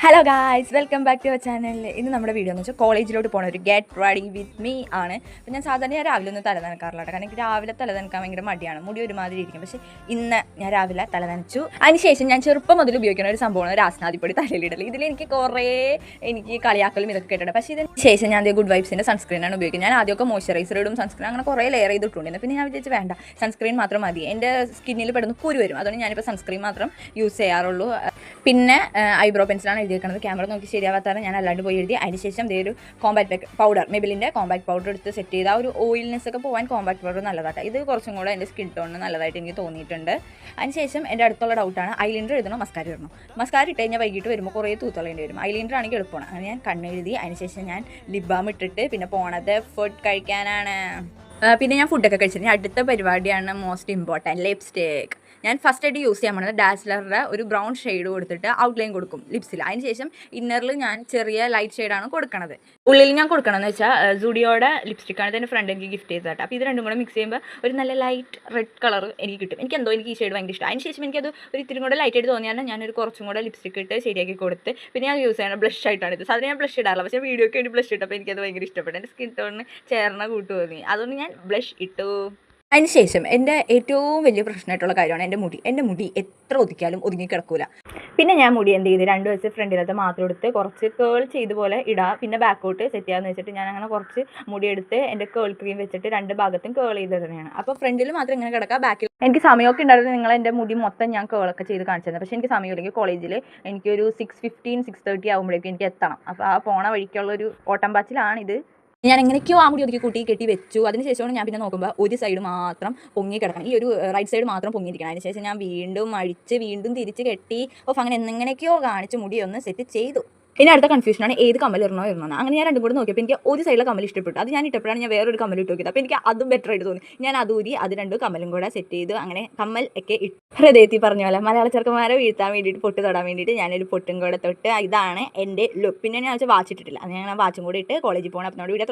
Hello guys, welcome back to our channel. ഇന്ന് നമ്മുടെ video എന്ന് വെച്ചാൽ കോളേജിലോട്ട് പോകണ ഒരു ഗെറ്റ് റെഡി വിത്ത് മീ ആണ്. അപ്പോൾ ഞാൻ സാധാരണ രാവിലെ ഒന്നും തല നനക്കാറില്ല, കാരണം എനിക്ക് രാവിലെ തല നനക്കാൻ ഭയങ്കര മടിയാണ്, മുടി ഒരുമാതിരി ഇരിക്കും. പക്ഷേ ഇന്ന് ഞാൻ രാവിലെ തല നനച്ചു. അതിനുശേഷം ഞാൻ ചെറുപ്പം മുതൽ ഉപയോഗിക്കുന്ന ഒരു സംഭവമാണ് രാസ്നാദിപ്പൊടി തലയിലിടൽ. ഇതിലെനിക്ക് എനിക്ക് കളിയാക്കലും ഇതൊക്കെ കേട്ടിട്ടുണ്ട്. പക്ഷേ ഇതിന് ശേഷം ഞാൻ ഗുഡ് വൈബ്സിൻ്റെ സൺസ്ക്രീനാണ് ഉപയോഗിക്കുന്നത്. ഞാൻ ആദ്യമൊക്കെ മോയ്സ്ചറൈസർ ഇടും, സൺസ്ക്രീൻ അങ്ങനെ കുറേ ലെയർ ചെയ്തിട്ടുണ്ട്. പിന്നെ ഞാൻ വിചാരിച്ച് വേണ്ട, സൺസ്ക്രീൻ മാത്രം മതി, എൻ്റെ സ്കിന്നിൽ പെടുന്ന കുരു വരും. അതുകൊണ്ട് ഞാനിപ്പോൾ സൺസ്ക്രീൻ മാത്രം യൂസ് ചെയ്യാറുള്ളൂ. പിന്നെ ഐബ്രോ പെൻസിലാണ് എഴുതിയേക്കുന്നത്. ക്യാമറ നോക്കി ശരിയാവാത്തതാണ് ഞാൻ അല്ലാണ്ട് പോയി എഴുതി. അതിനുശേഷം ഒരു കോമ്പാക്ട് പൗഡർ, മെബിലിൻ്റെ കോമ്പാക്ട് പൗഡർ എടുത്ത് സെറ്റ് ചെയ്ത് ആ ഒരു ഓയിൽനെസ് ഒക്കെ പോകാൻ കോമ്പാക്ട് പൗഡർ നല്ലതാട്ടോ. ഇത് കുറച്ചും കൂടെ എൻ്റെ സ്കിൻ ടോണിന് നല്ലതായിട്ട് എനിക്ക് തോന്നിയിട്ടുണ്ട്. അതിനുശേഷം എൻ്റെ അടുത്തുള്ള ഡൗട്ടാണ്, ഐലൈനർ എഴുതണോ മസ്കാര ഇടണോ. മസ്കാര ഇട്ട് കഴിഞ്ഞാൽ വൈകിട്ട് വരുമ്പോൾ കുറേ തൂത്തളേണ്ടി വരും. ഐലൈനർ ആണെങ്കിൽ എളുപ്പമാണ്. അങ്ങനെ ഞാൻ കണ്ണെഴുതി. അതിനുശേഷം ഞാൻ ലിപ് ബാം ഇട്ടിട്ട് പിന്നെ പോണത് ഫുഡ് കഴിക്കാനാണ്. പിന്നെ ഞാൻ ഫുഡൊക്കെ കഴിച്ചിട്ട് അടുത്ത പരിപാടിയാണ് മോസ്റ്റ് ഇമ്പോർട്ടൻറ്റ്, ലിപ്സ്റ്റിക്. ഞാൻ ഫസ്റ്റ് ആയിട്ട് യൂസ് ചെയ്യാൻ പോകുന്നത് ഡാസ്ലറുടെ ഒരു ബ്രൗൺ ഷെയ്ഡ് കൊടുത്തിട്ട് ഔട്ട്ലൈൻ കൊടുക്കും ലിപ്സിൽ. അതിനുശേഷം ഇന്നറിൽ ഞാൻ ചെറിയ ലൈറ്റ് ഷെയ്ഡാണ് കൊടുക്കണത്. ഉള്ളിൽ ഞാൻ കൊടുക്കണമെന്ന് വെച്ചാൽ സുഡിയോയുടെ ലിപ്സ്റ്റിക്കാണ് ഇതിൻ്റെ ഫ്രണ്ട് എനിക്ക് ഗിഫ്റ്റ് ചെയ്തതായിട്ട്. അപ്പോൾ ഇത് രണ്ടും കൂടെ മിക്സ് ചെയ്യുമ്പോൾ ഒരു നല്ല ലൈറ്റ് റെഡ് കളർ എനിക്ക് കിട്ടും. എനിക്ക് ഈ ഷെയ്ഡ് ഭയങ്കര ഇഷ്ടം. അതിനുശേഷം എനിക്കത് ഒരു ഇത്തിരി കൂടെ ലൈറ്റ് ആയിട്ട് തോന്നിയാണ് ഞാനൊരു കുറച്ചും കൂടെ ലിപ്സ്റ്റിക് ഇട്ട് ശരിയാക്കി കൊടുത്ത്. പിന്നെ ഞാൻ യൂസ് ചെയ്യുന്നത് ബ്ലഷ് ആയിട്ടാണ്. ഇത് സാധാരണ ഞാൻ ബ്ലഷ് ഇടാറില്ല, പക്ഷേ വീഡിയോയ്ക്ക് വേണ്ടി ബ്ലഷ് ഇട്ടപ്പോൾ എനിക്കത് ഭയങ്കര ഇഷ്ടപ്പെട്ടു. എൻ്റെ സ്കിൻ ടോണിന് ചേർന്ന കൂട്ട് തോന്നി, അതുകൊണ്ട് ഞാൻ ബ്ലഷ് ഇട്ടു. അതിനുശേഷം എൻ്റെ ഏറ്റവും വലിയ പ്രശ്നമായിട്ടുള്ള കാര്യമാണ് എൻ്റെ മുടി എത്ര ഒതുക്കിയാലും ഒതുങ്ങി കിടക്കൂല. പിന്നെ ഞാൻ മുടി എന്ത് ചെയ്ത് 2 വയസ്സ് ഫ്രണ്ടിലത്തെ മാത്രം എടുത്ത് കുറച്ച് കേൾ ചെയ്ത് പോലെ ഇടുക, പിന്നെ ബാക്കോട്ട് സെറ്റ് ചെയ്യാമെന്ന് വെച്ചിട്ട് ഞാൻ അങ്ങനെ കുറച്ച് മുടി എടുത്ത് എൻ്റെ കേൾ ക്രീം വെച്ചിട്ട് 2 ഭാഗത്തും കേൾ ചെയ്ത് തന്നെയാണ്. അപ്പോൾ ഫ്രണ്ടിൽ മാത്രം ഇങ്ങനെ കിടക്കുക, ബാക്കിൽ എനിക്ക് സമയമൊക്കെ ഉണ്ടായിരുന്നു. നിങ്ങൾ എൻ്റെ മുടി മൊത്തം ഞാൻ കേളൊക്കെ ചെയ്ത് കാണിച്ചു തന്നെ. പക്ഷേ എനിക്ക് സമയമില്ലെങ്കിൽ കോളേജിൽ എനിക്കൊരു 6:15 6:30 ആകുമ്പോഴേക്കും എനിക്ക് എത്തണം. അപ്പോൾ ആ പോണ വഴിക്കുള്ളൊരു ഓട്ടം പാച്ചിലാണിത്. ഞാൻ എങ്ങനെയൊക്കെയോ ആ മുടി ഒതുക്കി കൂട്ടി കെട്ടി വെച്ചു. അതിനുശേഷമാണ് ഞാൻ പിന്നെ നോക്കുമ്പോൾ ഒരു സൈഡ് മാത്രം പൊങ്ങി കിടക്കണം, ഈ ഒരു റൈറ്റ് സൈഡ് മാത്രം പൊങ്ങിയിരിക്കണം. അതിനുശേഷം ഞാൻ വീണ്ടും അഴിച്ച് വീണ്ടും തിരിച്ച് കെട്ടി അങ്ങനെ എങ്ങനെയൊക്കെയോ കാണിച്ച് മുടി ഒന്ന് സെറ്റ് ചെയ്തു. ഇനി അടുത്ത കൺഫ്യൂഷനാണ് ഏത് കമ്മൽ ഇടണോ. അങ്ങനെ ഞാൻ രണ്ടും കൂടെ നോക്കിയപ്പോൾ എനിക്ക് ഒരു സൈഡിലെ കമ്മൽ ഇഷ്ടപ്പെട്ടു. അത് ഞാൻ ഇട്ടപ്പോഴാണ് ഞാൻ വേറൊരു കമ്മൽ ഇട്ട് നോക്കിയത്. അപ്പോൾ എനിക്ക് അതും ബെറ്റർ ആയിട്ട് തോന്നി. ഞാൻ അതൂരി അത് 2 കമ്മലും കൂടെ സെറ്റ് ചെയ്തു. അങ്ങനെ കമ്മൽ ഒക്കെ ഹൃദയത്തിൽ പറഞ്ഞ പോലെ മലയാള ചെറുക്കന്മാരെ വീഴ്ത്താൻ വേണ്ടിയിട്ട് പൊട്ട് തൊടാൻ വേണ്ടിയിട്ട് ഞാനൊരു പൊട്ടും കൂടെ തൊട്ട്. ഇതാണ് എൻ്റെ ലുക്ക്. പിന്നെ ഞാൻ വാച്ച് ഇട്ടിട്ടില്ല, അത് ഞാൻ വാച്ചും കൂടെ ഇട്ട് കോളേജിൽ പോകണം. അപ്പോൾ വീഡിയോ